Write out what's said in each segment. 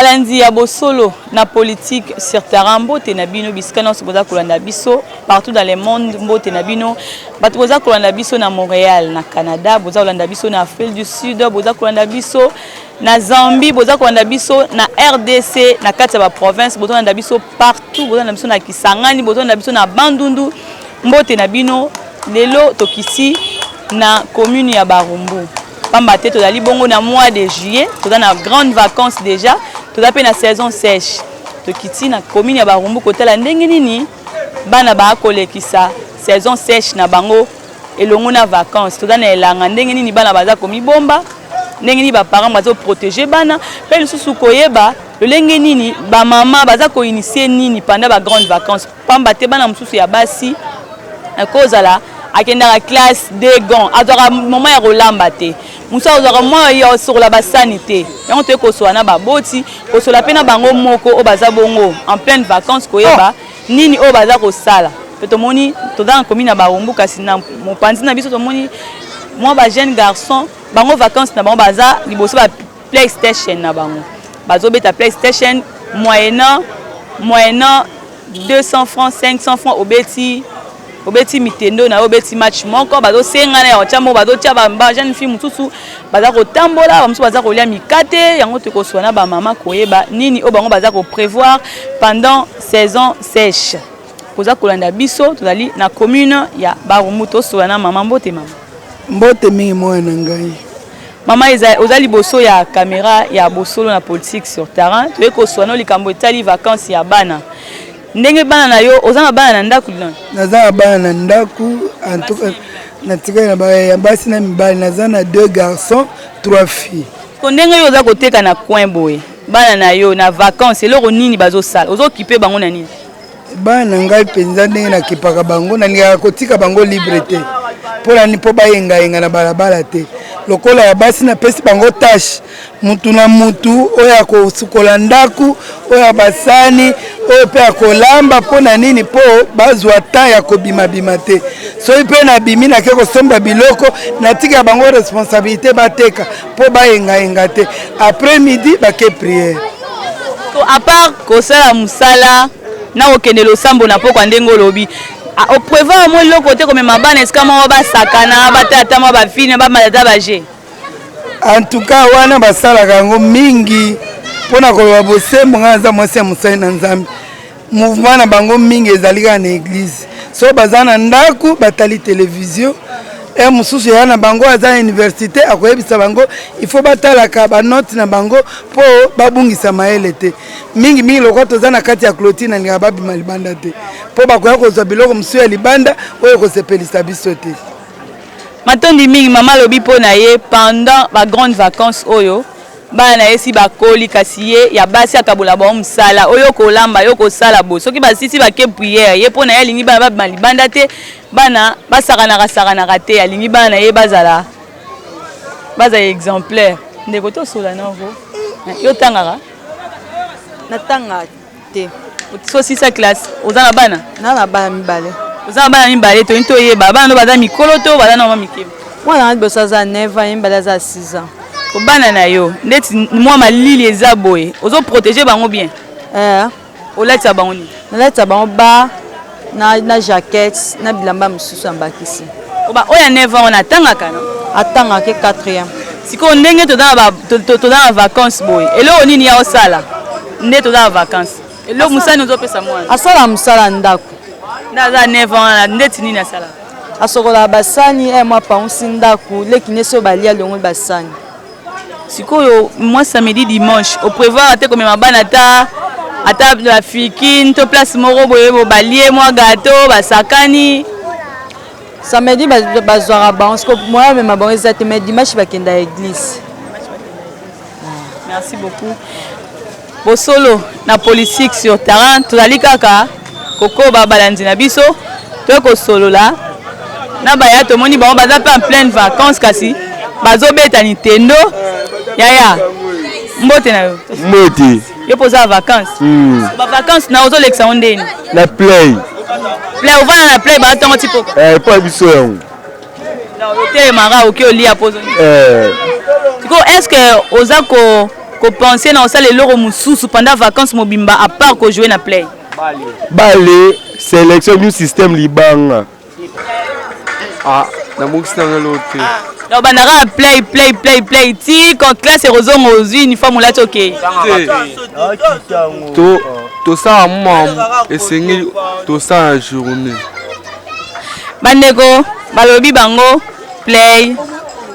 Balandi ya bosolo na politique sur terrain mbote na bino biskana sokoza kolanda biso partout dans le monde mbote na bino bato boza kolanda biso na Montréal na Canada boza kolanda biso na Afrique du Sud boza kolanda biso na Zambie boza kolanda biso na RDC na kati ya ba province boza kolanda biso partout boza kolanda biso na Kisangani boza kolanda biso na Bandundu mbote na bino lelo tokisi na commune ya Barumbu pamba te tozali bongo na mois de juillet toza na grande vacances déjà toza pe na saison sèche tokiti na commune ya Barumbu kotala ndenge nini bana ba kolekisa saison sèche na bango elongo na vacances toza na elanga ndenge nini bana baza komibomba ndenge nini ba parents bazo protéger bana pe lisusu koyeba lolenge nini ba mama baza ko initier nini pendant ba grande vacances pamba te bana mususu ya basi akozala akenda la classe des gants azora moment ya rolamba te musa azora moi ya sur la basanité yango te ko soana ba boti ko sola pena bango moko o baza bongo en pleine vacances koyeba nini o baza ko sala to moni to dans commune na Barumbu kasi na mopanzi na biso to moni moi ba jeune garçon bango vacances na bango baza liboso ba PlayStation na bango bazo beta PlayStation moyennant 200 francs 500 francs obeti mitendo na obeti match moko bazo senga na ochamo bazo tia ba jeune fille mutusu baza ko tambola bamusu baza ko lia mikate yango te ko swana ba mama koyeba nini o bango baza ko prévoir pendant saison sèche koza kolanda biso tozali na commune ya Barumbu to swana mama mbote mingi moya na ngai mama ozali boso ya caméra ya bosolo na politique sur terrain to ko swana likambo etali vacances ya bana ndenge bana na yo ozana bana na ndaku lana naza bana na ndaku en tout cas natika na ba basi na mibali naza na 2 garçons 3 filles ko ndenge yo oza koteka na coin boye bana na yo na vacances eloko nini bazo sala ozo occuper bango na nini bana ngai penza ndenge na kipaka bango na ninga kotika bango libre te pola ni po bayenga na balabala te lokola ya basi na pesi bango tâche mutu na mutu oya ko sukola ndaku oya basani oyo pe akolamba pona nini po bazwa ta ya kobima bima te so ipe na bimi na ke ko somba biloko na tika bango responsabilité bateka po bayenga te après midi bake prière to à part ko sala musala na okende lo sambo na poko ndengo lobi au prévoir moi le côté comme ma bana est-ce que moi ba sakana ba tata moi ba fille ba malata ba je en tout cas wana basala kango mingi pona ko ba bosembo ngaza mwase musai na nzambi mouvement na bango mingi ezalika na église so bazana ndaku batali télévision et mususu ya na bango aza université akoyebisa bango il faut batalaka ba note na bango po babungisa maele te mingi loko toza na kati ya clôture na ninga babima libanda te po bakoya kozwa biloko musu ya libanda oyo kosepelisa biso te matondi mingi mama lobi po na ye pendant ba grande vacances oyo bana na ye si bakoli kasi ye ya basi akabola ba msala oyo kolamba yo kosala bo soki basisi bake prière ye po na ye lingi bana babima libanda te bana basakana te alingi bana ye baza exemplaire ndeko to sola navo yo tangaka natanga te so si sa classe ozana bana na bana mibale ozana bana mibale to into yeba bana no baza mikolo to baza na mama mikebe mwana bosa za 9 ans mbala za 6 ans ko bana na yo ndeti mwa malili eza boye ozo protéger bango bien olata bango ni nalata bango ba na jaquette na bilamba mususu ambakisi oba oya 9 ans on atanga kana atanga ke 4e siko ndenge to dans vacances boy elo nini ya osala nde to dans vacances elo musani ozo pesa mwana asala musala ndaku ndaza 9 ans ndeti nini asala asokola basani moi pansi ndaku lekine so balia longo basani siko yo moi samedi dimanche au prévoir ate comme mabana ata la fikine to place moko boye bo balie moi gâteau basakani samedi bazwara ba parce que moi même bon ezate mais dimanche bakenda église. Merci beaucoup. Bosolo na politique sur terrain tozali kaka koko ba balandi na biso to ko solo la na baya to moni ba baza pa en pleine vacances kasi bazo beta Nintendo yaya mbote na yo mbote yo poza vacances ba vacances na ozo lexa ondeni na play ovana na play ba tongo tipo pas biso yango na hotel mara oki oli apozo tiko est-ce que ozako ko penser na osala eloko mususu pendant vacances mobimba à part ko jouer na play. Bale sélection du système libanga. Ah, na mukista ngalote. Donc bandara play ti quand classe rozongo aux uniforme là OK. To ça maman esengi to ça journée. Bandeko balobi bango play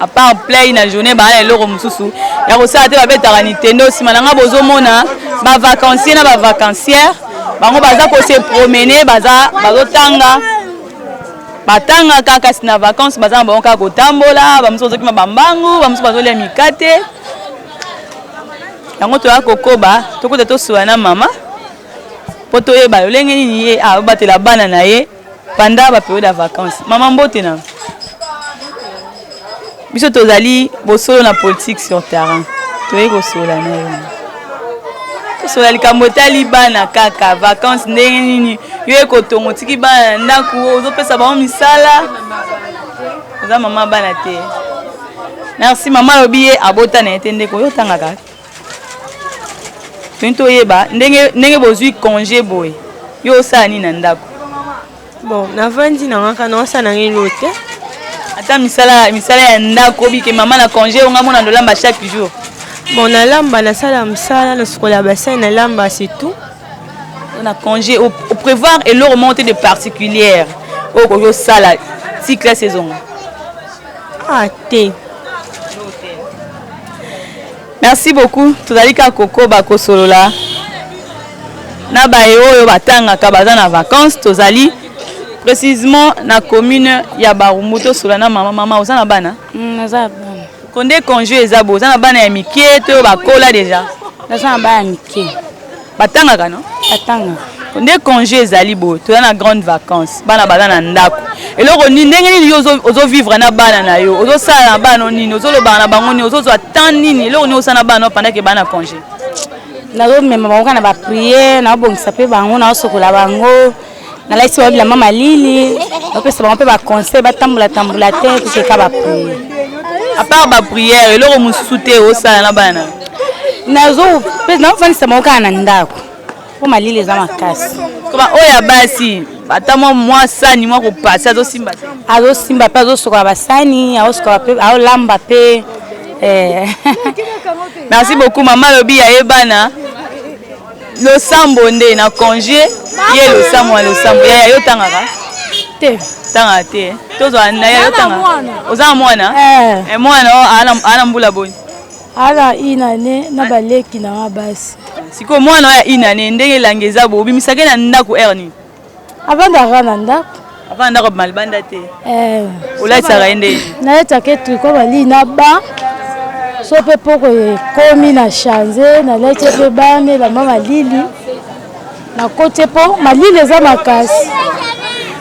à part play na journée ba eloko mususu ya ko sa te ba betaka Nintendo simananga bozomona ba vacancier na ba vacancière bango baza ko se promener baza bazotanga batanga kaka sina vacances baza bango kaka kotambola ba mususu zokima bambangu ba mususu bazolia mikate yango to ya kokoba tokota tosuwa na mama poto yeba lolenge nini ye abatela bana na ye pendant la période de vacances. Maman mbote na. Biso tozali bosolo na politique sur terrain. Toye ko sola na yo. To sola likamota libana kaka vacances ndenge nini yo ko tongo tiki bana ndaku ozopesa ba misala. Oza mama bana te. Merci maman lobiye abota na etende ko yo tanga kaka. Tento yeba ndenge bozui congé boy. Yo sa ni na ndaku. Bon, navandi na ngaka na osa na ngelote. Ata misala ya ndako bike mama na congé on mona ndolamba chaque jour. Bon, na lamba na sala msala na sukola bassin na lamba c'est tout. On a congé au prévoir et le remonter de particulière. Au ko sala cycle saison. Ah té. Merci beaucoup. Tozali ka koko ba kosolola. Na ba yo batanga ka baza na vacances tozali précisément na commune ya Barumuto solana mama ozana bana naza bana konde congé ezabo ozana bana ya mikie to bakola déjà naza bana mikie batanga kano batanga konde congé ezali bo to na grande vacances bana baza na ndako eloko ni ndenge nini ozo vivre na bana na yo ozo sala na bana nini ozo loba na bango ni ozo zo attend nini eloko ni osana bana pendant que bana congé nazo mema bango na ba prière na bongisa pe bango na osokola bango na laisi wa bila mama lili opesa bango pe ba conseil batambola te pour que ba prière à part ba prière eloko mususu te osala na bana nazo pe na ofandisa bango kana ndako po malili za makasi koba oya basi batamo mwa sani mwa ko passer azo simba pe azo sokola basani azo sokola pe azo lamba pe merci beaucoup maman lobi ya ebana le sambo nde na congé ye le sambo ya yo tangaka te tanga te tozo na yo tanga oza mwana mwana ana mbula boni ala inane na baleki na basi siko mwana ya inane ndenge langeza bo bimisake na ndako erni avanda na ndako avanda ko malbanda te ola tsara ende na eta ke triko bali na ba so pe poko komi na chanze na lete pe bane la mama lili na kote po malili za makasi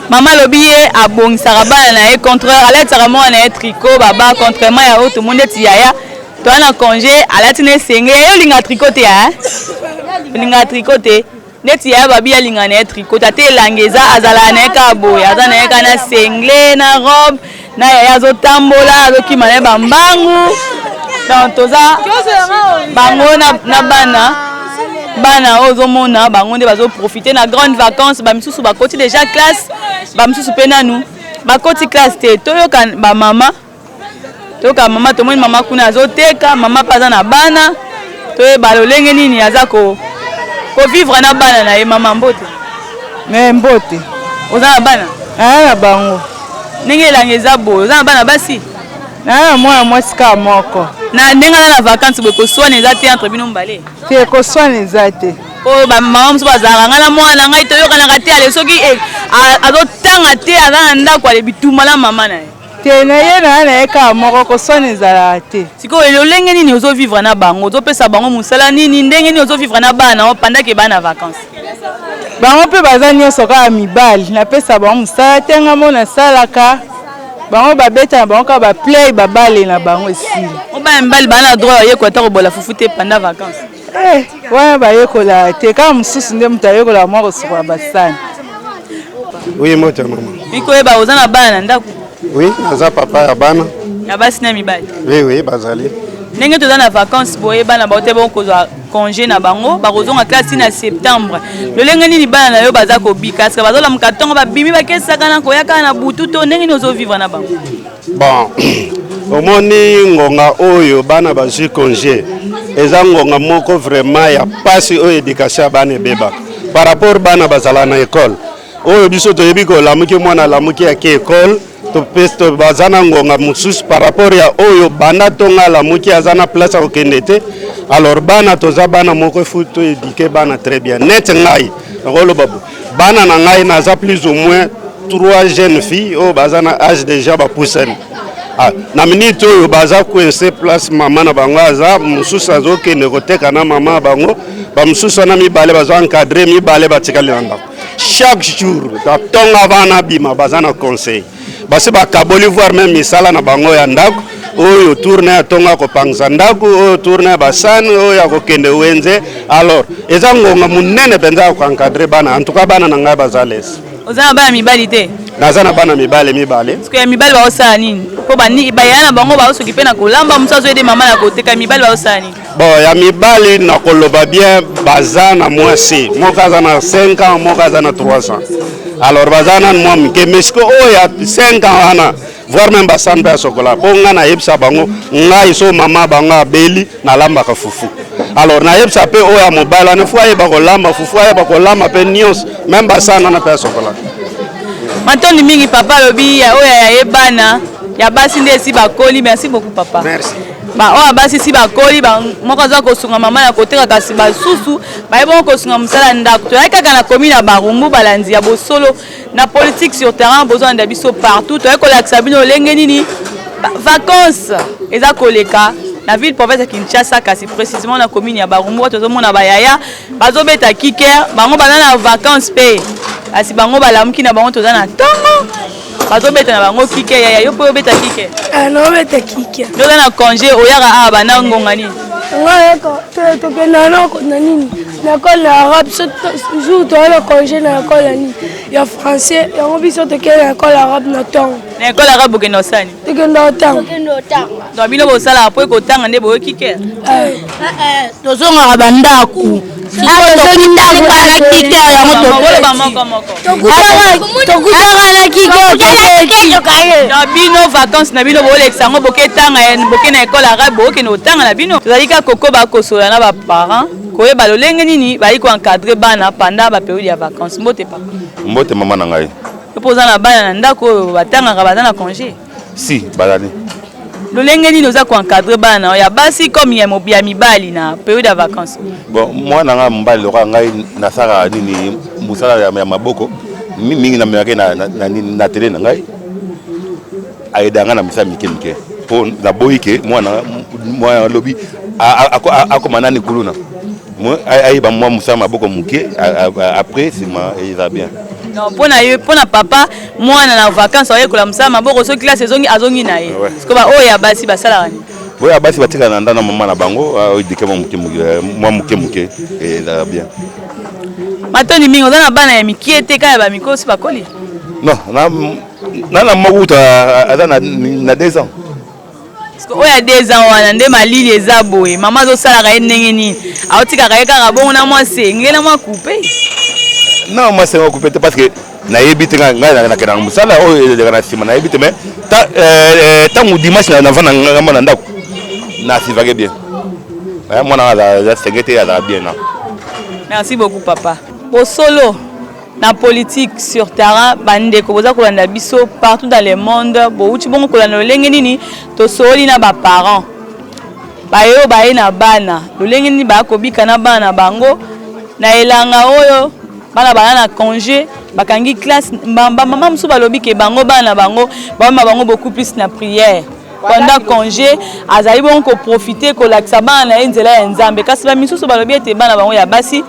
mama lobi ye abongisaka bana na ye contraire alataka mwana na ye tricot baba contrairement ya oyo tomonde ti yaya toa na congé alati na esenge yo olinga tricot te ya olinga tricot te neti yaya babi alinga na ye tricot ate elangeza azalaka na ye kaka boye aza na ye kaka na sengle na robe na yaya azotambola azokima na ye bambangu donc toza bango na bana ozomona bango nde bazoprofite na grande vacances bamisusu bakoti déjà classe bamisusu mpe nanu bakoti classe te toyoka bamama toyoka mama tomoni mama kuna azoteka mama mpe aza na bana toyeba lolenge nini aza kovivre na bana na ye mama mbote me mbote oza na bana na bango ndenge elanga eza boye oza na bana basi na mwana mwasi kaka moko na ndenge aza na vacances boye koswana eza te entre bino mbale te koswana eza te oyo bamama mosusu bazalaka ngai na mwana ngai toyokanaka te ale soki azotanga te aza na ndako ale bituma na mama na ye te na ye na ye kaka moko koswana ezalaka te sikoyo lolenge nini ozovivre na bango ozopesa bango mosala nini ndenge nini ozovivre na bana pendant ke bana na vacances bango mpe baza nyonso kaka mibali napesa bango mosala te nga mo nasalaka bango babeta na bango kaka baplay babale na bango esili obana mibali bana na droit bayekola ta kobola fufu te pendant vacances wana bayekola te kaka mosusu nde moto ayekola mwa kosukola basani Oui, moi, maman. mikoyeba oza na bana na ndako Oui, naza papa ya bana. ya basi na mibali Oui, bazali. ndenge toza na vacances boye bana baote bon kozwa congé na bango bakozonga classe na septembre lolenge nini bana na yo baza kobika parce que bazolamuka ntongo babimi bakesaka na koyaka na butu to ndenge nini ozovivre na bango. Bon omoni ngonga oyo bana bazwi congé eza ngonga moko vraiment ya pasi oyo éducation ya bana ebeba par rapport bana bazala na école oyo biso toyebi kolamuki mwana alamuki yaki école to bazana ngonga mosusu par rapport ya oyo banda tonga alamuki aza na place akokende te alors bana toza bana moko efu to éduquer bana très bien net ngai nakoloba bana na ngai naza plus ou moins 3 jeunes filles oyo baza na âge déjà bapusani na minute oyo baza coincé place mama na bango aza mosusu azokende koteka na mama bango bamosusu wana mibale bazo encadré mibale batikali na ndako chaque jour batonga bana bima baza na conseil basi bakaboli voir même misala na bango ya ndako oyo tourne ya tonga kopangisa ndako oyo tourne ya basani oyo ya kokende wenze alors eza ngonga munene mpenza ya koencadre bana en tout cas bana na ngai baza lese. Oza na bana mibali te? Naza na bana mibale. Parce que ya mibali baosala nini? Po bayana na bango baosoki mpe na kolamba mosu azoyede mama na koteka mibali baosala nini? Bon ya mibali na koloba bien baza na mwasi moko aza na 5 ans moko aza na 3 ans alors baza na mwa mike mesko oyo ya 5 ans wana voire même basane mpe ya sokola po nga nayebisa bango ngai so mama bango abeli nalambaka fufu alors nayebisa mpe oyo ya mobali wana fo ayeba kolamba fufu ayeba kolamba mpe nyonso même basane wana mpe ya sokola. Matondi mingi papa lobi ya oyo ya yebana ya basi nde esi bakoli. Merci beaucoup papa. Merci. Ba oyo basi si bakoli ba moko aza kosunga mama ya koteka kasi basusu bayeba kosunga musala ndako to kaka na commune ya Barumbu balandi ya bosolo na politique sur terrain besoin de biso partout to kolakisa bino lenge nini vacances eza koleka na ville province ya Kinshasa kasi précisément na commune ya Barumbu to zomona bayaya bazobeta kicker bango bana na vacances pe asi bango balamuki na bango toza na tongo bazobeta na bango kike ya yo po beta kike no beta kike ndo na congé oyaka a bana ngonga nini ngaya ko to kena na ko na nini na ko la arabe jour to la congé na ko la nini ya français ya ngo biso to kena ko la arabe na tongo na ko la arabe ke no sani to kena tongo do bino bo sala po ko tanga nde bo kike to zonga bandako bino vacances na bino bolekisa ngo boketanga boke na école arabe boke na otanga na bino tozali ka koko bakosola na baparents koyeba lolenge nini bali koencadre bana pendant bapériode ya vacances. Mbote papa mbote mama na ngai opoza na bana na ndako oyo batangaka baza na congé si bazali lolenge nini oza koencadre bana ya basi comme ya mibali na période ya vacances. Bon mwana nga mobali lokola ngai nasaka nini mosala ya maboko mingi na meyake na tele na ngai ayedanga na misala mike mpo naboyi ke mwana lobi akoma nani kuluna ayeba mwa mosala maboko moke après sima eza bien. Non, pour na papa mwana na vacances oyekola mosala maboko so classe azongi na ye parce que ba oyo ya basi basalaka ni boya basi batika na ndana mama na bango odike mwa muke eza bien. Matoni mingi oza na bana ya mikie te kaya ba mikosi bakoli non na makuta aza na 2 ans parce que oya 2 ans wana nde malili eza boye mama azosalaka ye ndenge nini aotikaka ye kaka bongo na mwa senge na mwa coupe non moi c'est occupé parce que nayebi te ngai nakendaka mosala oyo eleka na nsima nayebi te mais ntango dimanche na vanda ngamba na ndako nasivake bien mwana aza senge te azala bien na. Merci beaucoup papa. Bosolo na politique sur terrain bandeko boza kolanda biso partout dans le monde bouti bongo kolanda lolenge nini tosoli na ba parents bayo baye na bana lolenge nini ba kobika na bana bango na elanga oyo bana na congé bakangi classe mama musu balobi ke bango bana bango bama bango beaucoup plus na prière pendant congé azali bon ko profiter ko laksa bana enzela ya nzambe kasi ba misusu balobi ete bana bango ya basi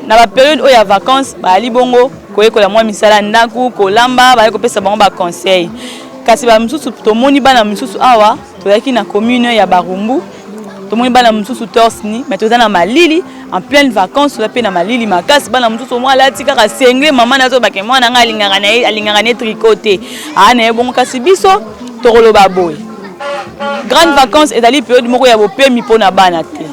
na ba période oyo ya vacances bali bongo koyekola mwa misala ndaku kolamba bali kopesa bango ba conseil kasi ba misusu tomoni bana misusu awa tozaki na commune ya Barumbu tomoni bana misusu torsni mais toza na malili en pleine vacances toza pe na malili makasi bana misusu mwa lati kaka senge mama nazo bake mwana nga alingaka ne tricoté ana ye bongo kasi biso tokoloba boye grande vacances ezali période moko ya bopemi mpona bana te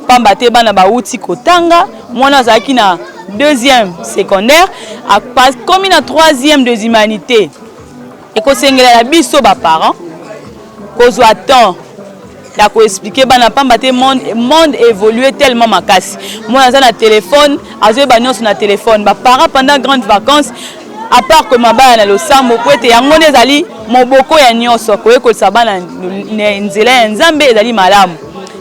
pamba te bana bauti kotanga mwana azalaki na 2e secondaire akomi na 3e des humanités ekosengela na biso baparents kozwa temps ya koexplike bana pamba te monde évolué tellement makasi mwana aza na téléphone azoyeba nyonso na téléphone baparents pendant grande vacances à part que mabaya na losambo po ete yango nde ezali moboko ya nyonso koyekolisa bana nzela ya nzambe ezali malamu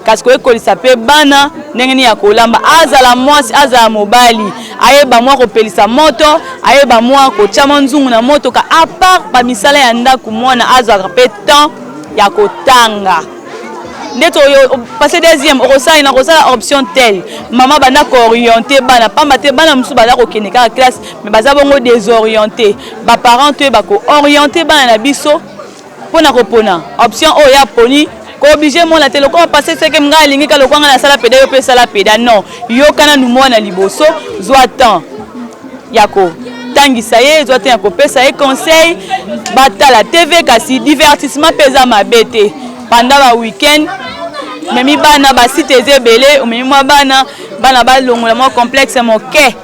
kasi koyekolisa mpe bana ndenge nini ya kolamba azala mwasi azala mobali ayeba mwa kopelisa moto ayeba mwa kotya mwa nzungu na motoka à part bamisala ya ndako mwana azwaka mpe temps ya kotanga ndeto passé deuxième okosala na kosala option telle maman banda ko orienter bana pamba te bana musu banda ko kene ka classe mais baza bongo désorienté ba parents te ba ko orienter bana na biso pona ko pona option o ya poni ko obligé mon la télé ko passer c'est que mga lingi ka lokwanga na sala peda yo pe sala peda non yo kana nu mwana liboso zwa temps yako tangisa ye zwa temps yako pesa ye conseil batala TV kasi divertissement pesa mabete pendant ba week-end memi bana ba site ezebele memi mwa bana balongola mwa complexe moke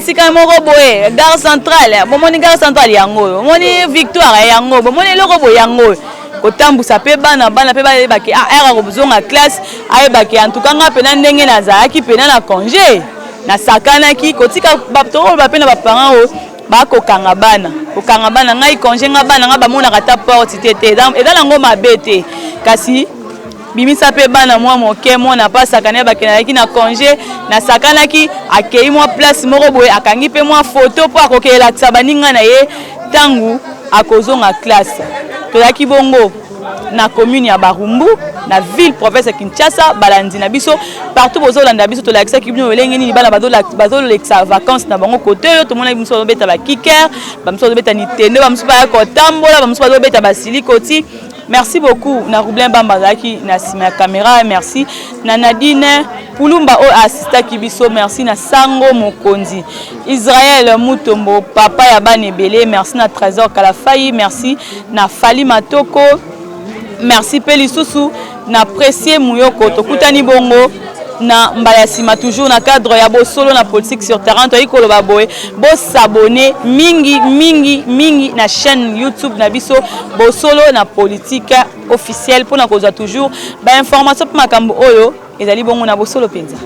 sika moko boye gare centrale bomoni gare centrale yango bomoni victoire yango bomoni loko boye yango kotambusa pe bana pe bayebaki era kobuzonga classe ayebaki en tout cas nga pena ndenge nazalaki pena na congé na sakanaki kotika batoro bape na baparents bakokanga bana ngai congé nga bana nga bamonaka ta porte tete ezala ngo mabe te kasi bimisa pe bana mwa moke mwana pasakana bakenaki na congé na sakanaki akei mwa place moko boye akangi pe mwa photo po akokela tsabaninga na ye tangu akozonga classe tolaki bongo na commune ya Barumbu na ville province Kinshasa balandi na biso partout bozolanda biso tolakisa kibino elenge nini bana bazolekisa vacances na bango côté yo to mona biso bazobeta ba kicker bamuso bazobeta nitendo bamuso ba kotambola bamuso bazobeta basilikoti. Merci beaucoup na Roublin Bambazaki na sima caméra merci na Nadine Pulumba o assista kibiso merci na Sango Mokonzi Israël Mutombo papa ya banebele merci na Trésor Kalafai merci na Fali Matoko merci Pelisusu na Précieux Muyoko tokutani bongo na mbala sima toujours na cadre ya bosolo na politique sur terrain to ikolo baboye bo s'abonner mingi na chaîne YouTube na biso bosolo na politique officielle pour na kozwa toujours ba information pour makambo oyo ezali bongo na bosolo penza.